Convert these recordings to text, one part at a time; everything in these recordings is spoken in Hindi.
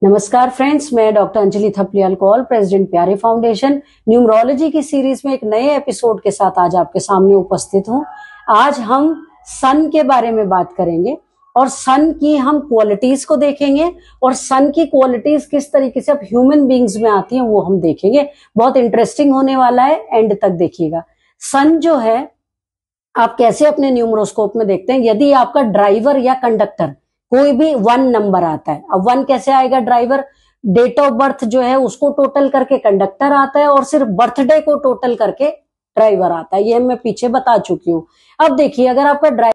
नमस्कार फ्रेंड्स, मैं डॉक्टर अंजलि थपलियाल कौल, प्रेसिडेंट प्यारे फाउंडेशन, न्यूमरोलॉजी की सीरीज में एक नए एपिसोड के साथ आज आपके सामने उपस्थित हूं। आज हम सन के बारे में बात करेंगे और सन की हम क्वालिटीज को देखेंगे और सन की क्वालिटीज किस तरीके से अब ह्यूमन बींग्स में आती हैं वो हम देखेंगे। बहुत इंटरेस्टिंग होने वाला है, एंड तक देखिएगा। सन जो है आप कैसे अपने न्यूमरोस्कोप में देखते हैं। यदि आपका ड्राइवर या कंडक्टर कोई भी 1 नंबर आता है, अब 1 कैसे आएगा? ड्राइवर डेट ऑफ बर्थ जो है उसको टोटल करके कंडक्टर आता है और सिर्फ बर्थडे को टोटल करके ड्राइवर आता है। ये मैं पीछे बता चुकी हूं। अब देखिए, अगर आपका ड्राइवर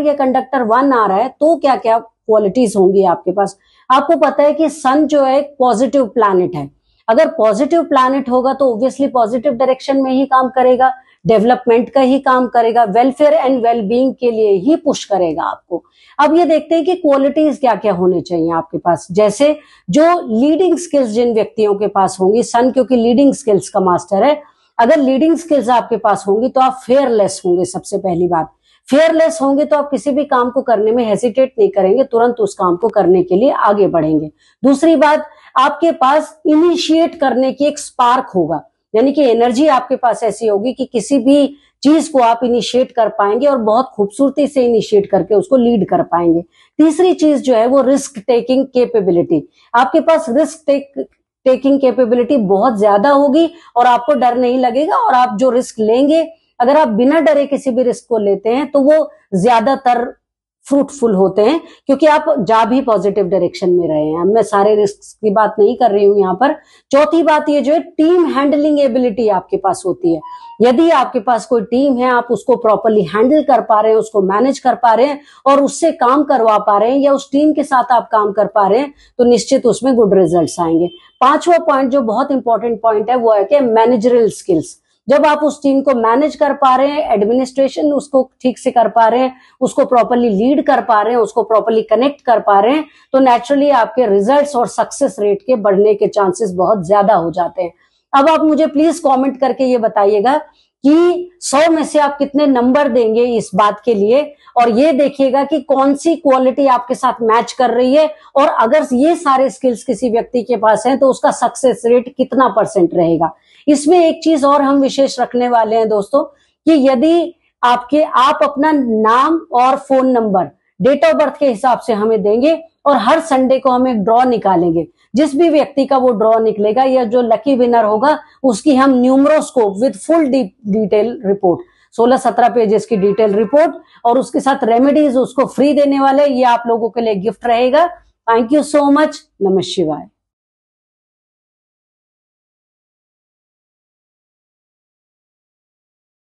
या कंडक्टर 1 आ रहा है तो क्या क्या क्वालिटीज होंगी आपके पास। आपको पता है कि सन जो है एक पॉजिटिव प्लैनेट है। अगर पॉजिटिव प्लैनेट होगा तो ऑब्वियसली पॉजिटिव डायरेक्शन में ही काम करेगा, डेवलपमेंट का ही काम करेगा, वेलफेयर एंड वेलबींग के लिए ही पुश करेगा आपको। अब ये देखते हैं कि क्वालिटीज क्या क्या होने चाहिए आपके पास। जैसे जो लीडिंग स्किल्स जिन व्यक्तियों के पास होंगी, सन क्योंकि लीडिंग स्किल्स का मास्टर है, अगर लीडिंग स्किल्स आपके पास होंगी तो आप फेयरलेस होंगे। सबसे पहली बात, फेयरलेस होंगे तो आप किसी भी काम को करने में हेसिटेट नहीं करेंगे, तुरंत उस काम को करने के लिए आगे बढ़ेंगे। दूसरी बात, आपके पास इनिशिएट करने की एक स्पार्क होगा, यानी कि एनर्जी आपके पास ऐसी होगी कि किसी भी चीज को आप इनिशिएट कर पाएंगे और बहुत खूबसूरती से इनिशिएट करके उसको लीड कर पाएंगे। तीसरी चीज जो है वो रिस्क टेकिंग कैपेबिलिटी। आपके पास रिस्क टेकिंग कैपेबिलिटी बहुत ज्यादा होगी और आपको डर नहीं लगेगा, और आप जो रिस्क लेंगे, अगर आप बिना डरे किसी भी रिस्क को लेते हैं तो वो ज्यादातर फ्रूटफुल होते हैं, क्योंकि आप जा भी पॉजिटिव डायरेक्शन में रहे हैं। मैं सारे रिस्क की बात नहीं कर रही हूं यहाँ पर। चौथी बात ये जो है, टीम हैंडलिंग एबिलिटी आपके पास होती है। यदि आपके पास कोई टीम है, आप उसको प्रॉपर्ली हैंडल कर पा रहे हैं, उसको मैनेज कर पा रहे हैं और उससे काम करवा पा रहे हैं, या उस टीम के साथ आप काम कर पा रहे हैं, तो निश्चित उसमें गुड रिजल्ट्स आएंगे। 5वां पॉइंट जो बहुत इंपॉर्टेंट पॉइंट है वो है कि मैनेजरल स्किल्स। जब आप उस टीम को मैनेज कर पा रहे हैं, एडमिनिस्ट्रेशन उसको ठीक से कर पा रहे हैं, उसको प्रॉपर्ली लीड कर पा रहे हैं, उसको प्रॉपर्ली कनेक्ट कर पा रहे हैं, तो नेचुरली आपके रिजल्ट्स और सक्सेस रेट के बढ़ने के चांसेस बहुत ज्यादा हो जाते हैं। अब आप मुझे प्लीज कमेंट करके ये बताइएगा कि 100 में से आप कितने नंबर देंगे इस बात के लिए, और ये देखिएगा कि कौन सी क्वालिटी आपके साथ मैच कर रही है, और अगर ये सारे स्किल्स किसी व्यक्ति के पास हैं तो उसका सक्सेस रेट कितना % रहेगा। इसमें एक चीज और हम विशेष रखने वाले हैं दोस्तों, कि यदि आप अपना नाम और phone number date of birth के हिसाब से हमें देंगे, और हर संडे को हम एक ड्रॉ निकालेंगे। जिस भी व्यक्ति का वो ड्रॉ निकलेगा या जो लकी विनर होगा, उसकी हम numeroscope with full detail report, 16-17 pages की डिटेल रिपोर्ट और उसके साथ रेमेडीज उसको फ्री देने वाले, ये आप लोगों के लिए गिफ्ट रहेगा। Thank you so much. नमः शिवाय।